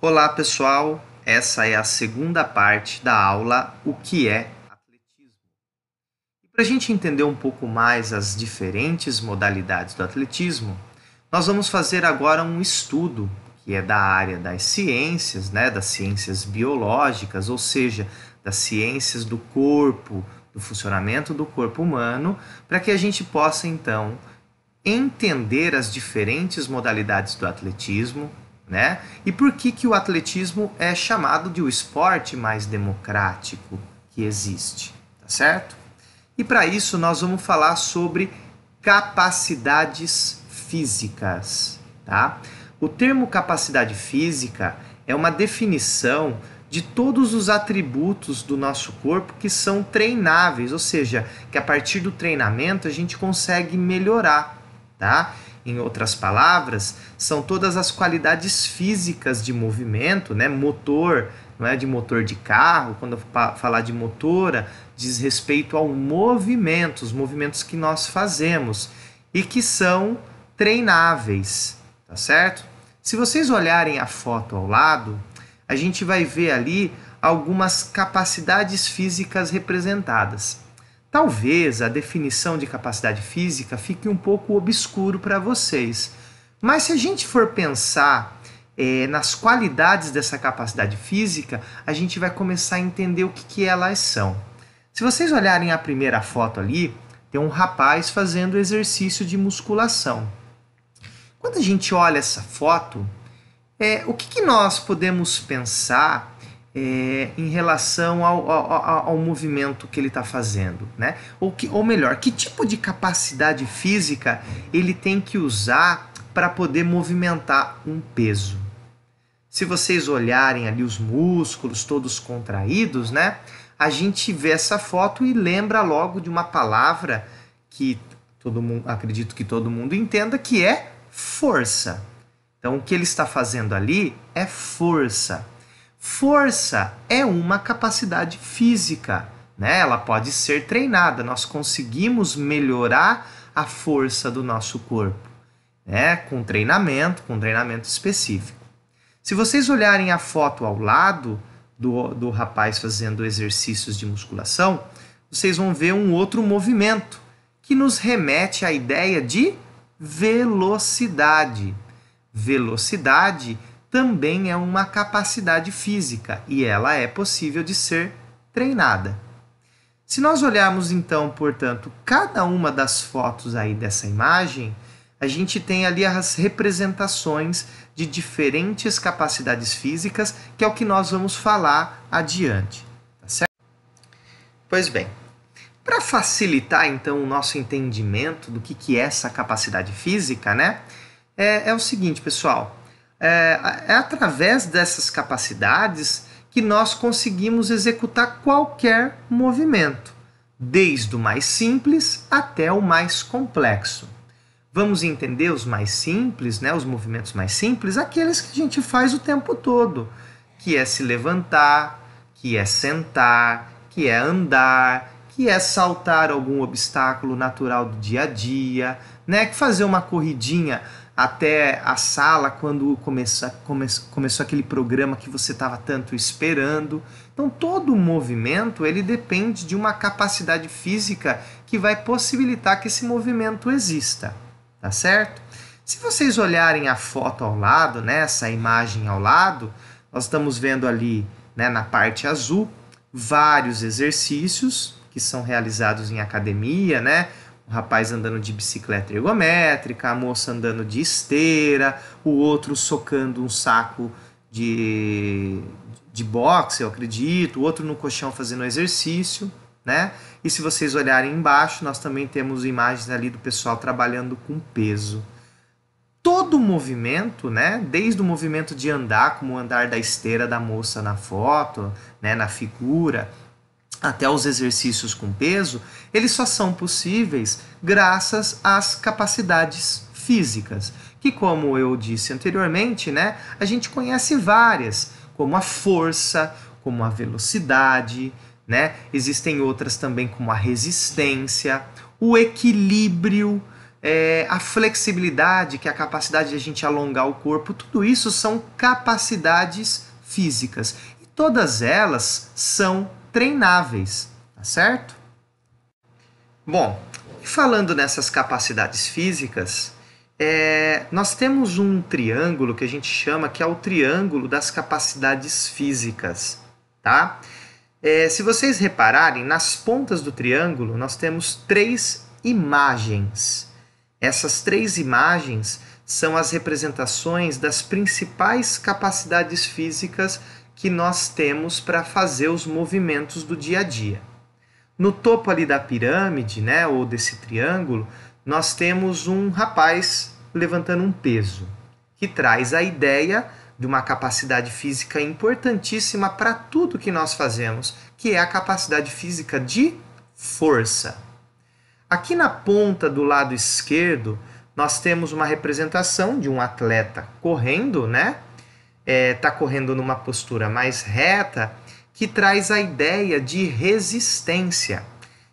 Olá, pessoal. Essa é a segunda parte da aula O que é atletismo. E para a gente entender um pouco mais as diferentes modalidades do atletismo, nós vamos fazer agora um estudo que é da área das ciências, das ciências biológicas, ou seja, das ciências do corpo, do funcionamento do corpo humano, para que a gente possa então entender as diferentes modalidades do atletismo, E por que o atletismo é chamado de o esporte mais democrático que existe, tá certo? E para isso nós vamos falar sobre capacidades físicas, tá? O termo capacidade física é uma definição de todos os atributos do nosso corpo que são treináveis, ou seja, que a partir do treinamento a gente consegue melhorar, tá? Em outras palavras, são todas as qualidades físicas de movimento, motor, não é de motor de carro, quando eu falar de motora, diz respeito ao movimento, os movimentos que nós fazemos e que são treináveis, tá certo? Se vocês olharem a foto ao lado, a gente vai ver ali algumas capacidades físicas representadas. Talvez a definição de capacidade física fique um pouco obscuro para vocês, mas se a gente for pensar nas qualidades dessa capacidade física, a gente vai começar a entender o que elas são. Se vocês olharem a primeira foto ali, tem um rapaz fazendo exercício de musculação. Quando a gente olha essa foto, o que nós podemos pensar em relação ao movimento que ele está fazendo, né? Ou melhor, que tipo de capacidade física ele tem que usar para poder movimentar um peso? Se vocês olharem ali os músculos todos contraídos, a gente vê essa foto e lembra logo de uma palavra que acredito que todo mundo entenda, que é força. Então, o que ele está fazendo ali é força. Força é uma capacidade física, Ela pode ser treinada, nós conseguimos melhorar a força do nosso corpo, com treinamento específico. Se vocês olharem a foto ao lado do rapaz fazendo exercícios de musculação, vocês vão ver um outro movimento que nos remete à ideia de velocidade. Velocidade também é uma capacidade física e ela é possível de ser treinada. Se nós olharmos então, portanto, cada uma das fotos aí dessa imagem, a gente tem ali as representações de diferentes capacidades físicas, que é o que nós vamos falar adiante, tá certo? Pois bem, para facilitar então o nosso entendimento do que é essa capacidade física, é o seguinte, pessoal. É através dessas capacidades que nós conseguimos executar qualquer movimento, desde o mais simples até o mais complexo. Vamos entender os mais simples, os movimentos mais simples, aqueles que a gente faz o tempo todo, que é se levantar, que é sentar, que é andar, que é saltar algum obstáculo natural do dia a dia, que fazer uma corridinha até a sala quando começou aquele programa que você estava tanto esperando. Então, todo movimento ele depende de uma capacidade física que vai possibilitar que esse movimento exista, tá certo? Se vocês olharem a foto ao lado, essa imagem ao lado, nós estamos vendo ali, na parte azul, vários exercícios que são realizados em academia, o rapaz andando de bicicleta ergométrica, a moça andando de esteira, o outro socando um saco de boxe, eu acredito, o outro no colchão fazendo exercício, E se vocês olharem embaixo, nós também temos imagens ali do pessoal trabalhando com peso. Todo movimento, desde o movimento de andar, como o andar da esteira da moça na foto, na figura, até os exercícios com peso, eles só são possíveis graças às capacidades físicas, que, como eu disse anteriormente, a gente conhece várias, como a força, como a velocidade, Existem outras também como a resistência, o equilíbrio, a flexibilidade, que é a capacidade de a gente alongar o corpo, tudo isso são capacidades físicas. E todas elas são treináveis, tá certo? Bom, falando nessas capacidades físicas, nós temos um triângulo que a gente chama que é o triângulo das capacidades físicas, tá? Se vocês repararem, nas pontas do triângulo nós temos 3 imagens. Essas 3 imagens são as representações das principais capacidades físicas que nós temos para fazer os movimentos do dia a dia. No topo ali da pirâmide, né, ou desse triângulo, nós temos um rapaz levantando um peso, que traz a ideia de uma capacidade física importantíssima para tudo que nós fazemos, que é a capacidade física de força. Aqui na ponta do lado esquerdo, nós temos uma representação de um atleta correndo, né? Tá correndo numa postura mais reta, que traz a ideia de resistência.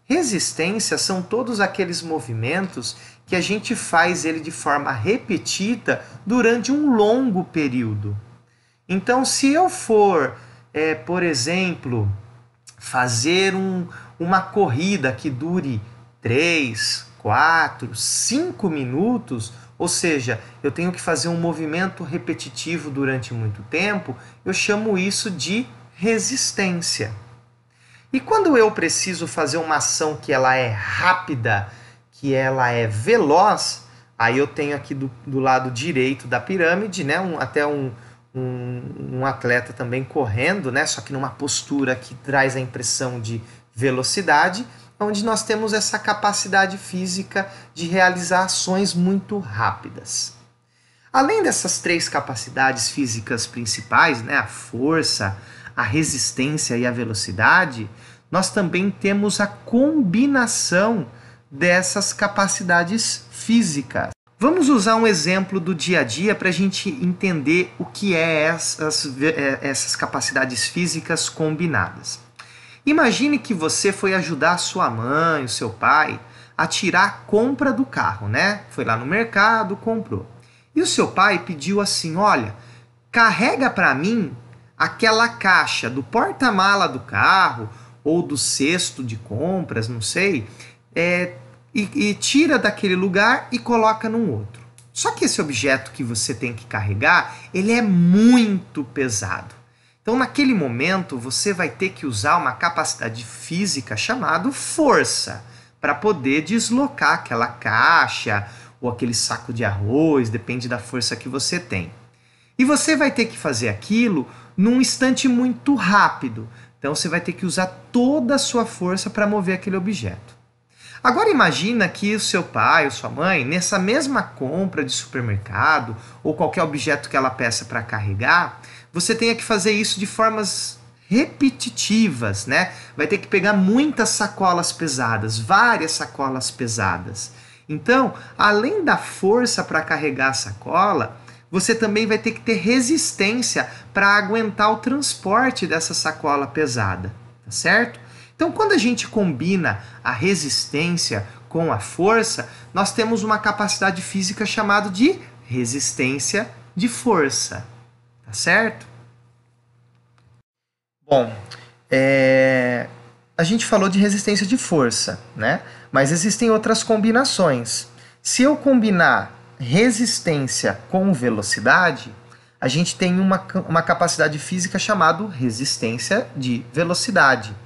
Resistência são todos aqueles movimentos que a gente faz ele de forma repetida durante um longo período. Então, se eu for, por exemplo, fazer uma corrida que dure 3, 4, 5 minutos, ou seja, eu tenho que fazer um movimento repetitivo durante muito tempo, eu chamo isso de resistência. E quando eu preciso fazer uma ação que ela é rápida, que ela é veloz, aí eu tenho aqui do lado direito da pirâmide, né, até um atleta também correndo, né, só que numa postura que traz a impressão de velocidade, onde nós temos essa capacidade física de realizar ações muito rápidas. Além dessas 3 capacidades físicas principais, né, a força, a resistência e a velocidade, nós também temos a combinação dessas capacidades físicas. Vamos usar um exemplo do dia a dia para a gente entender o que é essas capacidades físicas combinadas. Imagine que você foi ajudar a sua mãe, o seu pai, a tirar a compra do carro, né? Foi lá no mercado, comprou. E o seu pai pediu assim, olha, carrega para mim aquela caixa do porta-mala do carro ou do cesto de compras, não sei, e tira daquele lugar e coloca num outro. Só que esse objeto que você tem que carregar, ele é muito pesado. Então, naquele momento, você vai ter que usar uma capacidade física chamada força para poder deslocar aquela caixa ou aquele saco de arroz, depende da força que você tem. E você vai ter que fazer aquilo num instante muito rápido. Então, você vai ter que usar toda a sua força para mover aquele objeto. Agora imagina que o seu pai ou sua mãe, nessa mesma compra de supermercado ou qualquer objeto que ela peça para carregar, você tenha que fazer isso de formas repetitivas, né? Vai ter que pegar muitas sacolas pesadas, várias sacolas pesadas. Então, além da força para carregar a sacola, você também vai ter que ter resistência para aguentar o transporte dessa sacola pesada, tá certo? Então, quando a gente combina a resistência com a força, nós temos uma capacidade física chamada de resistência de força, tá certo? Bom, a gente falou de resistência de força, né? Mas existem outras combinações. Se eu combinar resistência com velocidade, a gente tem uma capacidade física chamada resistência de velocidade.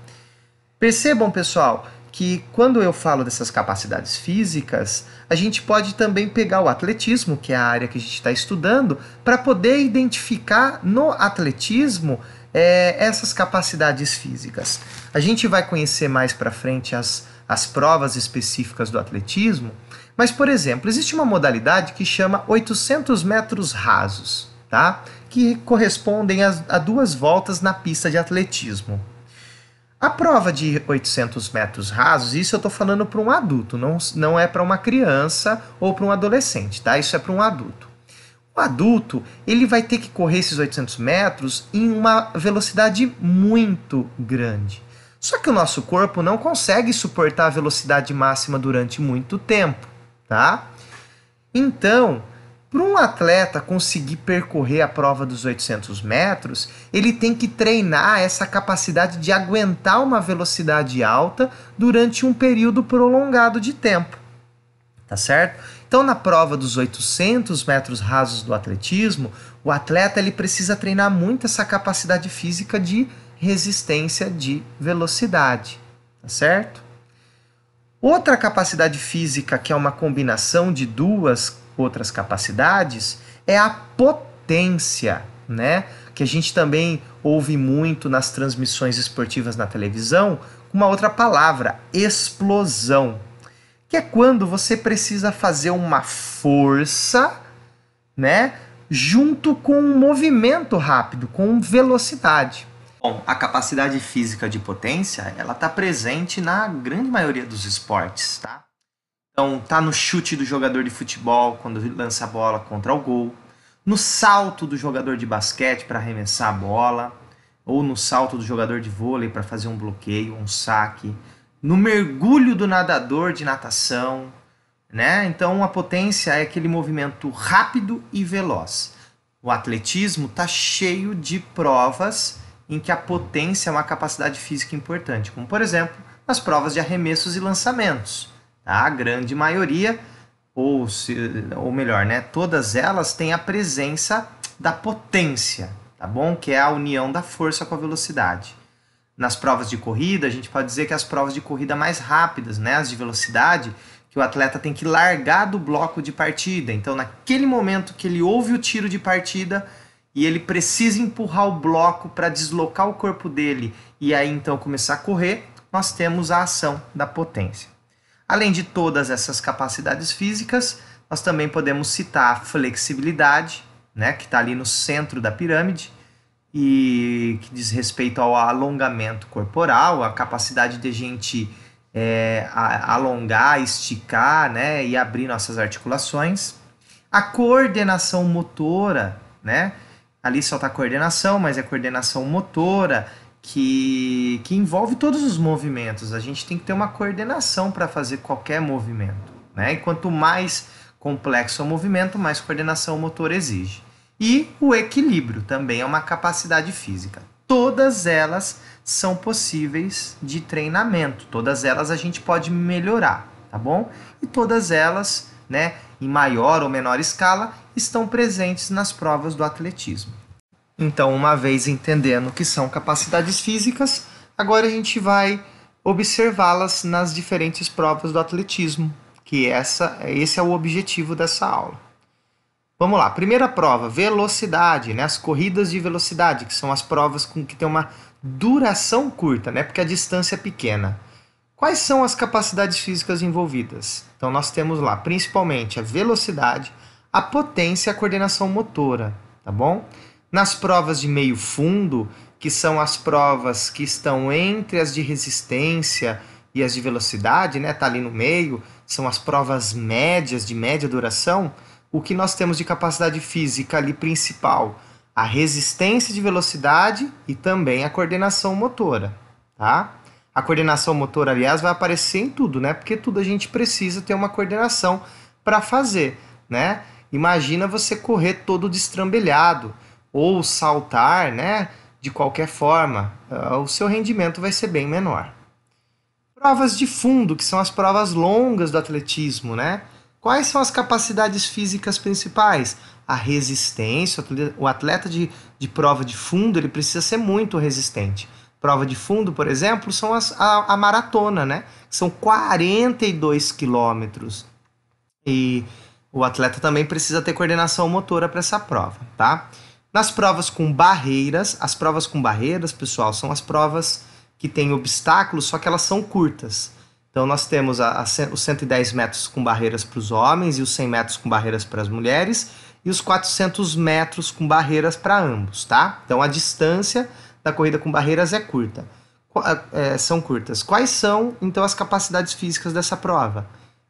Percebam, pessoal, que quando eu falo dessas capacidades físicas, a gente pode também pegar o atletismo, que é a área que a gente está estudando, para poder identificar no atletismo essas capacidades físicas. A gente vai conhecer mais para frente as provas específicas do atletismo, mas, por exemplo, existe uma modalidade que chama 800 metros rasos, tá? Que correspondem a 2 voltas na pista de atletismo. A prova de 800 metros rasos, isso eu estou falando para um adulto, não é para uma criança ou para um adolescente, tá? Isso é para um adulto. O adulto, ele vai ter que correr esses 800 metros em uma velocidade muito grande. Só que o nosso corpo não consegue suportar a velocidade máxima durante muito tempo, tá? Então, para um atleta conseguir percorrer a prova dos 800 metros, ele tem que treinar essa capacidade de aguentar uma velocidade alta durante um período prolongado de tempo, tá certo? Então, na prova dos 800 metros rasos do atletismo, o atleta ele precisa treinar muito essa capacidade física de resistência de velocidade, tá certo? Outra capacidade física que é uma combinação de duas outras capacidades é a potência, né? Que a gente também ouve muito nas transmissões esportivas na televisão, com uma outra palavra, explosão, que é quando você precisa fazer uma força, né, junto com um movimento rápido, com velocidade. Bom, a capacidade física de potência, ela está presente na grande maioria dos esportes, tá? Então, tá no chute do jogador de futebol quando lança a bola contra o gol, no salto do jogador de basquete para arremessar a bola, ou no salto do jogador de vôlei para fazer um bloqueio, um saque, no mergulho do nadador de natação, né? Então, a potência é aquele movimento rápido e veloz. O atletismo está cheio de provas em que a potência é uma capacidade física importante, como, por exemplo, nas provas de arremessos e lançamentos. Tá? A grande maioria, ou melhor, né, todas elas têm a presença da potência, tá bom? Que é a união da força com a velocidade. Nas provas de corrida, a gente pode dizer que as provas de corrida mais rápidas, né, as de velocidade, que o atleta tem que largar do bloco de partida. Então, naquele momento que ele ouve o tiro de partida e ele precisa empurrar o bloco para deslocar o corpo dele e aí então começar a correr, nós temos a ação da potência. Além de todas essas capacidades físicas, nós também podemos citar a flexibilidade, né, que está ali no centro da pirâmide, e que diz respeito ao alongamento corporal, a capacidade de a gente alongar, esticar, né, e abrir nossas articulações. A coordenação motora, né, ali só está coordenação, mas é coordenação motora, que envolve todos os movimentos. A gente tem que ter uma coordenação para fazer qualquer movimento, né? E quanto mais complexo é o movimento, mais coordenação motora exige. E o equilíbrio também é uma capacidade física. Todas elas são possíveis de treinamento, todas elas a gente pode melhorar, tá bom? E todas elas, né, em maior ou menor escala, estão presentes nas provas do atletismo. Então, uma vez entendendo o que são capacidades físicas, agora a gente vai observá-las nas diferentes provas do atletismo, que esse é o objetivo dessa aula. Vamos lá, primeira prova, velocidade, né? As corridas de velocidade, que são as provas que tem uma duração curta, né? Porque a distância é pequena. Quais são as capacidades físicas envolvidas? Então, nós temos lá, principalmente, a velocidade, a potência e a coordenação motora, tá bom? Nas provas de meio fundo, que são as provas que estão entre as de resistência e as de velocidade, né? Tá ali no meio, são as provas médias, de média duração. O que nós temos de capacidade física ali principal? A resistência de velocidade e também a coordenação motora, tá? A coordenação motora, aliás, vai aparecer em tudo, né? Porque tudo a gente precisa ter uma coordenação para fazer, né? Imagina você correr todo destrambelhado ou saltar, né? De qualquer forma, o seu rendimento vai ser bem menor. Provas de fundo, que são as provas longas do atletismo, né? Quais são as capacidades físicas principais? A resistência, o atleta de prova de fundo, ele precisa ser muito resistente. Prova de fundo, por exemplo, são a maratona, né? São 42 quilômetros. E o atleta também precisa ter coordenação motora para essa prova, tá? Nas provas com barreiras, as provas com barreiras, pessoal, são as provas que têm obstáculos, só que elas são curtas. Então, nós temos os 110 metros com barreiras para os homens e os 100 metros com barreiras para as mulheres e os 400 metros com barreiras para ambos, tá? Então, a distância da corrida com barreiras é curta. São curtas. Quais são, então, as capacidades físicas dessa prova?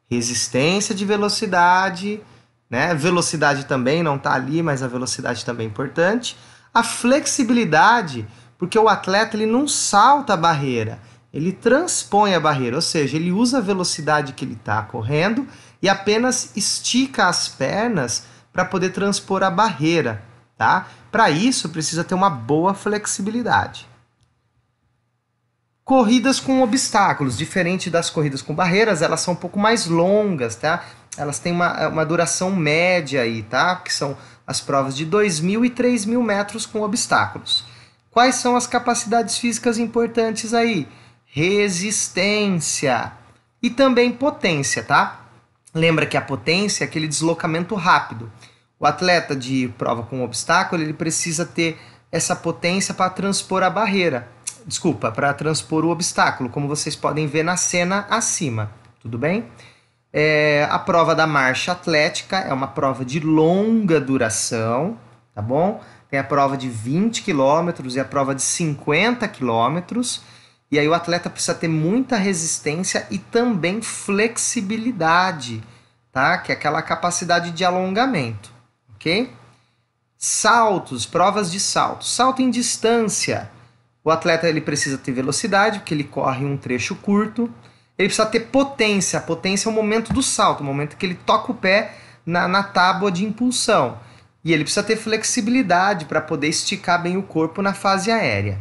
Resistência de velocidade, né? Velocidade também não está ali, mas a velocidade também é importante. A flexibilidade, porque o atleta ele não salta a barreira, ele transpõe a barreira, ou seja, ele usa a velocidade que ele está correndo e apenas estica as pernas para poder transpor a barreira, tá? Para isso, precisa ter uma boa flexibilidade. Corridas com obstáculos, diferente das corridas com barreiras, elas são um pouco mais longas, tá? Elas têm uma duração média aí, tá? Que são as provas de 2.000 e 3.000 metros com obstáculos. Quais são as capacidades físicas importantes aí? Resistência e também potência, tá? Lembra que a potência é aquele deslocamento rápido. O atleta de prova com obstáculo, ele precisa ter essa potência para transpor a barreira. Desculpa, para transpor o obstáculo, como vocês podem ver na cena acima, tudo bem? A prova da marcha atlética é uma prova de longa duração, tá bom? Tem a prova de 20 km e a prova de 50 km. E aí o atleta precisa ter muita resistência e também flexibilidade, tá? Que é aquela capacidade de alongamento, ok? Saltos, provas de salto. Salto em distância. O atleta ele precisa ter velocidade, porque ele corre um trecho curto. Ele precisa ter potência. A potência é o momento do salto, o momento que ele toca o pé na tábua de impulsão. E ele precisa ter flexibilidade para poder esticar bem o corpo na fase aérea.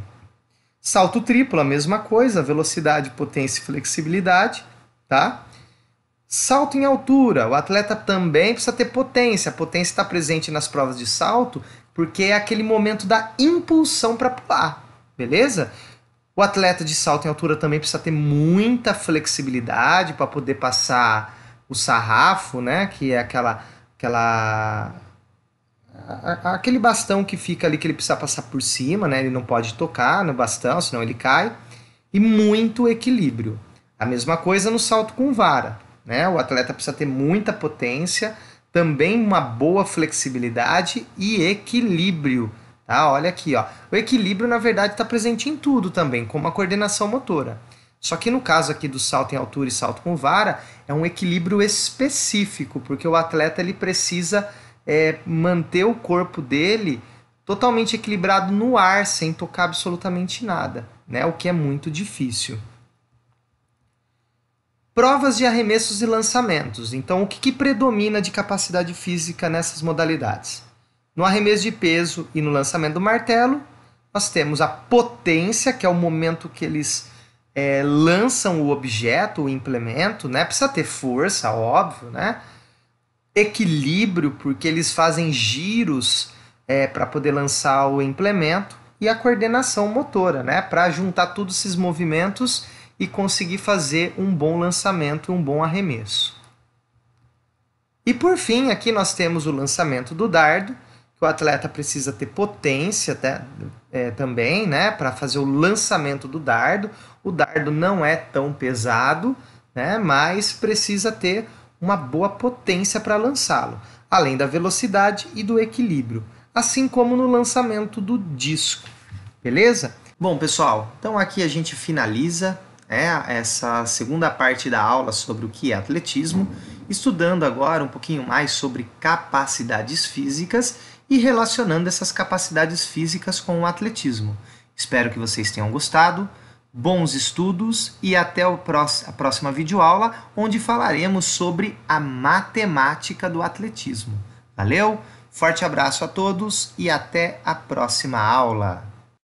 Salto triplo, a mesma coisa, velocidade, potência e flexibilidade, tá? Salto em altura, o atleta também precisa ter potência. A potência está presente nas provas de salto porque é aquele momento da impulsão para pular, beleza? O atleta de salto em altura também precisa ter muita flexibilidade para poder passar o sarrafo, né? Que é aquele bastão que fica ali que ele precisa passar por cima, né? Ele não pode tocar no bastão, senão ele cai. E muito equilíbrio. A mesma coisa no salto com vara, né? O atleta precisa ter muita potência, também uma boa flexibilidade e equilíbrio. Tá? Olha aqui, ó. O equilíbrio, na verdade, está presente em tudo também, como a coordenação motora. Só que no caso aqui do salto em altura e salto com vara, é um equilíbrio específico, porque o atleta ele precisa manter o corpo dele totalmente equilibrado no ar, sem tocar absolutamente nada, né? O que é muito difícil. Provas de arremessos e lançamentos. Então, o que predomina de capacidade física nessas modalidades? No arremesso de peso e no lançamento do martelo, nós temos a potência, que é o momento que eles lançam o objeto, o implemento, né? Precisa ter força, óbvio, né? Equilíbrio, porque eles fazem giros para poder lançar o implemento, e a coordenação motora, né? Para juntar todos esses movimentos e conseguir fazer um bom lançamento, um bom arremesso. E por fim, aqui nós temos o lançamento do dardo, que o atleta precisa ter potência também, né? Para fazer o lançamento do dardo. O dardo não é tão pesado, né? Mas precisa ter uma boa potência para lançá-lo, além da velocidade e do equilíbrio, assim como no lançamento do disco, beleza? Bom, pessoal, então aqui a gente finaliza essa segunda parte da aula sobre o que é atletismo, estudando agora um pouquinho mais sobre capacidades físicas e relacionando essas capacidades físicas com o atletismo. Espero que vocês tenham gostado. Bons estudos e até a próxima videoaula, onde falaremos sobre a matemática do atletismo. Valeu, forte abraço a todos e até a próxima aula.